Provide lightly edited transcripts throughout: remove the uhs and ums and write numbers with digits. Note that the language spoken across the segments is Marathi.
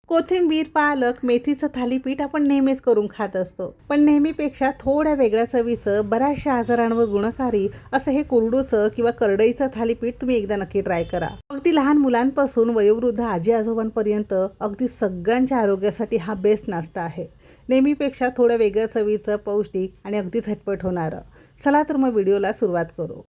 कोथिंबीर, पालक, मेथीचं थालीपीठ आपण नेहमीच करून खात असतो, पण नेहमीपेक्षा थोड्या वेगळ्या चवीचं, बऱ्याचशा आजारांवर गुणकारी असं हे कुरडूचं किंवा करडईचं थालीपीठ तुम्ही एकदा नक्की ट्राय करा. अगदी लहान मुलांपासून वयोवृद्ध आजी आजोबांपर्यंत अगदी सगळ्यांच्या आरोग्यासाठी हा बेस्ट नाश्ता आहे. नेहमीपेक्षा थोड्या वेगळ्या चवीचं, पौष्टिक आणि अगदी झटपट होणारं. चला तर मग व्हिडिओला सुरुवात करू.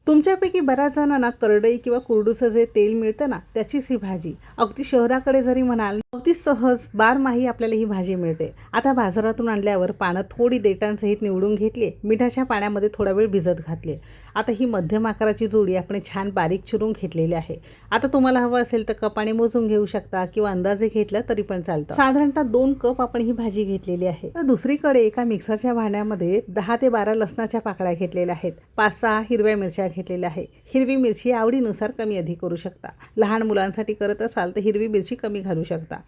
तुमच्यापैकी बऱ्याच जणांना करडई किंवा कुरडूचं जे तेल मिळतं ना, त्याचीच ही भाजी. अगदी शहराकडे जरी म्हणाल, अगदी सहज बारमाही आपल्याला ही भाजी मिळते. आता बाजारातून आणल्यावर पानं थोडी देठांसहित निवडून घेतली, मिठाच्या पाण्यामध्ये थोडा वेळ भिजत घातले. आता ही मध्यम आकाराची जोडी आपण छान बारीक चिरून घेतलेली आहे. आता तुम्हाला हवं असेल तर कपाने मोजून घेऊ शकता किंवा अंदाजे घेतलं तरी पण चालतं. साधारणतः 2 कप आपण ही भाजी घेतलेली आहे. तर दुसरीकडे एका मिक्सरच्या भांड्यामध्ये 10 ते 12 लसणाच्या पाकळ्या घेतलेल्या आहेत. 5-6 हिरव्या मिरच्या घेतलेल्या आहे. हिरवी मिरची आवडीनुसार कमी अधिक करू शकता. लहान मुलांसाठी करत असाल तर हिरवी मिरची कमी घालू शकता.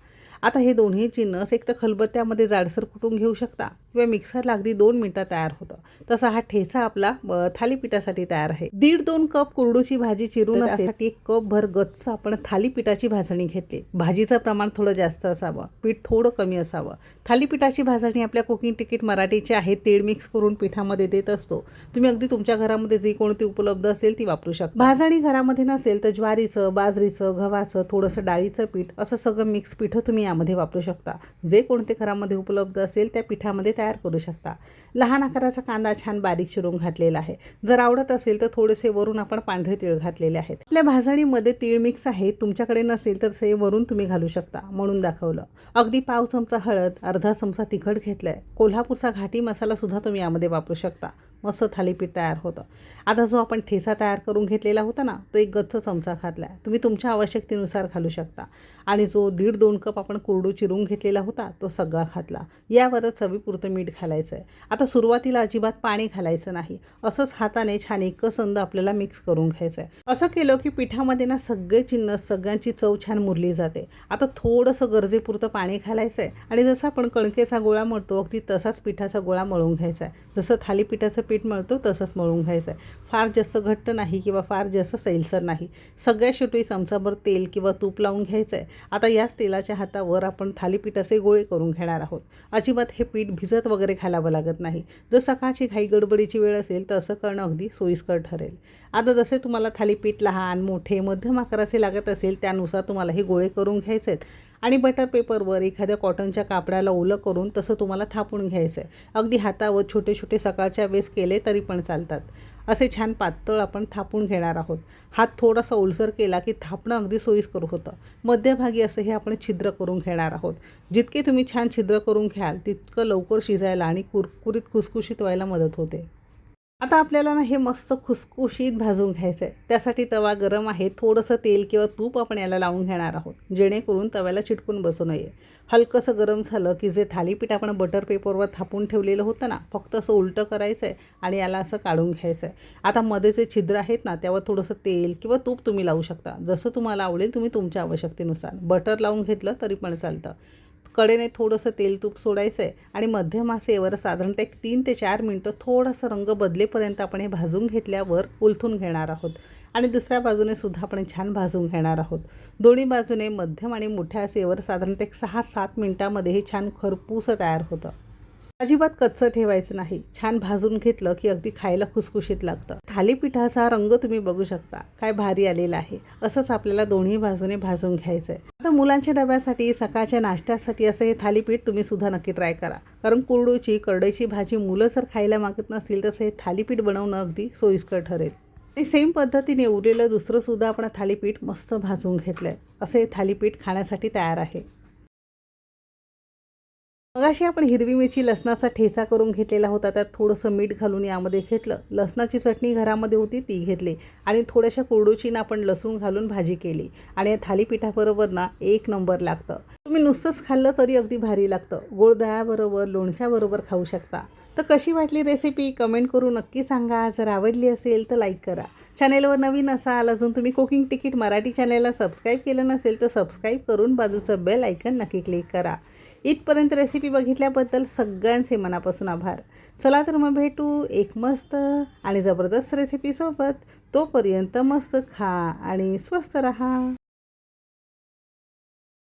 आता हे दोन्ही जिन्नस एक तर खलबत्त्यामध्ये जाडसर कुटून घेऊ शकता किंवा मिक्सरला अगदी 2 मिनिटात तयार होतं. तसा हा ठेचा आपला थालीपीठासाठी तयार आहे. 1.5-2 कप कुरडूची भाजी चिरून त्यासाठी 1 कप भर गच्च आपण थालीपीठाची भाजणी घेतली. भाजीचं प्रमाण थोडं जास्त असावं, पीठ थोडं कमी असावं. थालीपीठाची भाजणी आपल्या कुकिंग तिकीट मराठीची आहे. तीळ मिक्स करून पिठामध्ये देत असतो. तुम्ही अगदी तुमच्या घरामध्ये जी कोणती उपलब्ध असेल ती वापरू शकता. भाजणी घरामध्ये नसेल तर ज्वारीचं, बाजरीचं, गव्हाचं, थोडंसं डाळीचं पीठ असं सगळं मिक्स पीठ तुम्ही मध्ये वापरू शकता. जे कोणते घरामध्ये उपलब्ध असेल त्या पिठामध्ये तयार करू शकता. लहान आकाराचा कांदा छान बारीक चिरून घातलेला आहे. जर आवडत असेल तर थोडेसे वरून आपण पांढरे तीळ घातलेले आहेत. आपल्या भाजणीमध्ये तीळ मिक्स आहे. तुमच्याकडे नसेल तर ते वरून तुम्ही घालू शकता, म्हणून दाखवलं. अगदी पाव चमचा हळद, अर्धा चमचा तिखट घेतलाय. कोल्हापूरचा घाटी मसाला सुद्धा तुम्ही यामध्ये वापरू शकता. मस्त थालीपीठ तयार होतं. आता जो आपण ठेचा तयार करून घेतलेला होता ना, तो 1 गच्च चमचा घातला आहे. तुम्ही तुमच्या आवश्यकतेनुसार घालू शकता. आणि जो 1.5-2 कप आपण कुरडू चिरून घेतलेला होता तो सगळा घातला. यावरच चवीपुरतं मीठ घालायचं आहे. आता सुरुवातीला अजिबात पाणी घालायचं नाही. असंच हाताने छान एकसंध आपल्याला मिक्स करून घ्यायचं आहे. असं केलं की पिठामध्ये ना सगळे जिन्नस, सगळ्यांची चव छान मुरली जाते. आता थोडंसं गरजेपुरतं पाणी घालायचं आहे आणि जसं आपण कणकेचा गोळा मळतो अगदी तसाच पिठाचा गोळा मळून घ्यायचा आहे. जसं थालीपीठाचं पीठ मळतो तसंच मळून घ्यायचं आहे. फार जास्त घट्ट नाही किंवा फार जास्त सैलसर नाही. सगळ्या शेवटी चमचाभर तेल किंवा तूप लावून घ्यायचं आहे. आता याच तेलाच्या हातावर आपण थालीपीठाचे गोळे करून घेणार आहोत. अजिबात हे पीठ भिजत वगैरे घालावं लागत नाही. जर सकाळची घाई गडबडीची वेळ असेल तर असं करणं अगदी सोयीस्कर ठरेल. आता जसे तुम्हाला थालीपीठ लहान, मोठे, मध्यम आकाराचे लागत असेल त्यानुसार तुम्हाला हे गोळे करून घ्यायचे आहेत आणि बटर पेपरवर एखाद्या कॉटनच्या कापडाला ओलं करून तसं तुम्हाला थापून घ्यायचं आहे. अगदी हातावर छोटे छोटे सकाळच्या वेळेस केले तरी पण चालतात. असे छान पातळ आपण थापून घेणार आहोत. हात थोडासा ओलसर केला की थापणं अगदी सोयीस्कर होतं. मध्यभागी असं हे आपण छिद्र करून घेणार आहोत. जितके तुम्ही छान छिद्र करून घ्याल तितकं लवकर शिजायला आणि कुरकुरीत खुसखुशीत व्हायला मदत होते. आता आपल्याला ना हे मस्त खुसखुशीत भाजून घ्यायचं आहे. त्यासाठी तवा गरम आहे. थोडंसं तेल किंवा तूप आपण याला लावून घेणार आहोत, जेणेकरून तव्याला चिटकून बसू नये. हलकंसं गरम झालं की जे थालीपीठ आपण बटर पेपरवर थापून ठेवलेलं होतं ना, फक्त असं उलटं करायचं आहे आणि याला असं काढून घ्यायचं आहे. आता मध्ये जे छिद्र आहेत ना त्यावर थोडंसं तेल किंवा तूप तुम्ही लावू शकता. जसं तुम्हाला आवडेल तुम्ही तुमच्या आवश्यकतेनुसार. बटर लावून घेतलं तरी पण चालतं. कडेने थोडंसं तेल तूप सोडायचं आहे आणि मध्यम आचेवर साधारणतः 1 3 ते 4 मिनटं थोडासा रंग बदलेपर्यंत आपण हे भाजून घेतल्यावर उलथून घेणार आहोत. आणि दुसऱ्या बाजूने सुद्धा आपण छान भाजून घेणार आहोत. दोन्ही बाजूने मध्यम आणि मोठ्या आचेवर साधारणतः 6-7 मिनटामध्ये हे छान खरपूस तयार होतं. अजिबात कच्चं ठेवायचं नाही. छान भाजून घेतलं की अगदी खायला खुसखुशीत लागतं. थालीपीठाचा रंग तुम्ही बघू शकता काय भारी आलेला आहे. असंच आपल्याला दोन्ही बाजूने भाजून घ्यायचं आहे. आता मुलांच्या डब्यासाठी, सकाळच्या नाश्त्यासाठी असं हे थालीपीठ तुम्ही सुद्धा नक्की ट्राय करा. कारण कुरडूची, करडईची भाजी मुलं जर खायला मागत नसतील तसं हे थालीपीठ बनवणं अगदी सोयीस्कर ठरेल. आणि सेम पद्धतीने उरलेलं दुसरं सुद्धा आपण थालीपीठ मस्त भाजून घेतलं आहे. असं हे थालीपीठ खाण्यासाठी तयार आहे. मगाशी आपण हिरवी मिरची, लसणाचा ठेचा करून घेतलेला होता. त्यात थोडंसं मीठ घालून यामध्ये घेतलं. लसणाची चटणी घरामध्ये होती ती घेतली आणि थोड्याशा कुरडूची आपण लसूण घालून भाजी केली आणि या थालीपीठाबरोबर ना 1 नंबर लागतं. तुम्ही नुसतंच खाल्लं तरी अगदी भारी लागतं. गोड दह्याबरोबर, लोणच्याबरोबर खाऊ शकता. तर कशी वाटली रेसिपी कमेंट करून नक्की सांगा. जर आवडली असेल तर लाईक करा. चॅनेलवर नवीन असाल, अजून तुम्ही कुकिंग तिकीट मराठी चॅनेलला सबस्क्राईब केलं नसेल तर सबस्क्राईब करून बाजूचं बेल आयकन नक्की क्लिक करा. इथपर्यंत रेसिपी बघितल्याबद्दल सगळ्यांचे मनापासून आभार. चला तर मग भेटू एक मस्त आणि जबरदस्त रेसिपीसोबत. तोपर्यंत मस्त खा आणि स्वस्त रहा.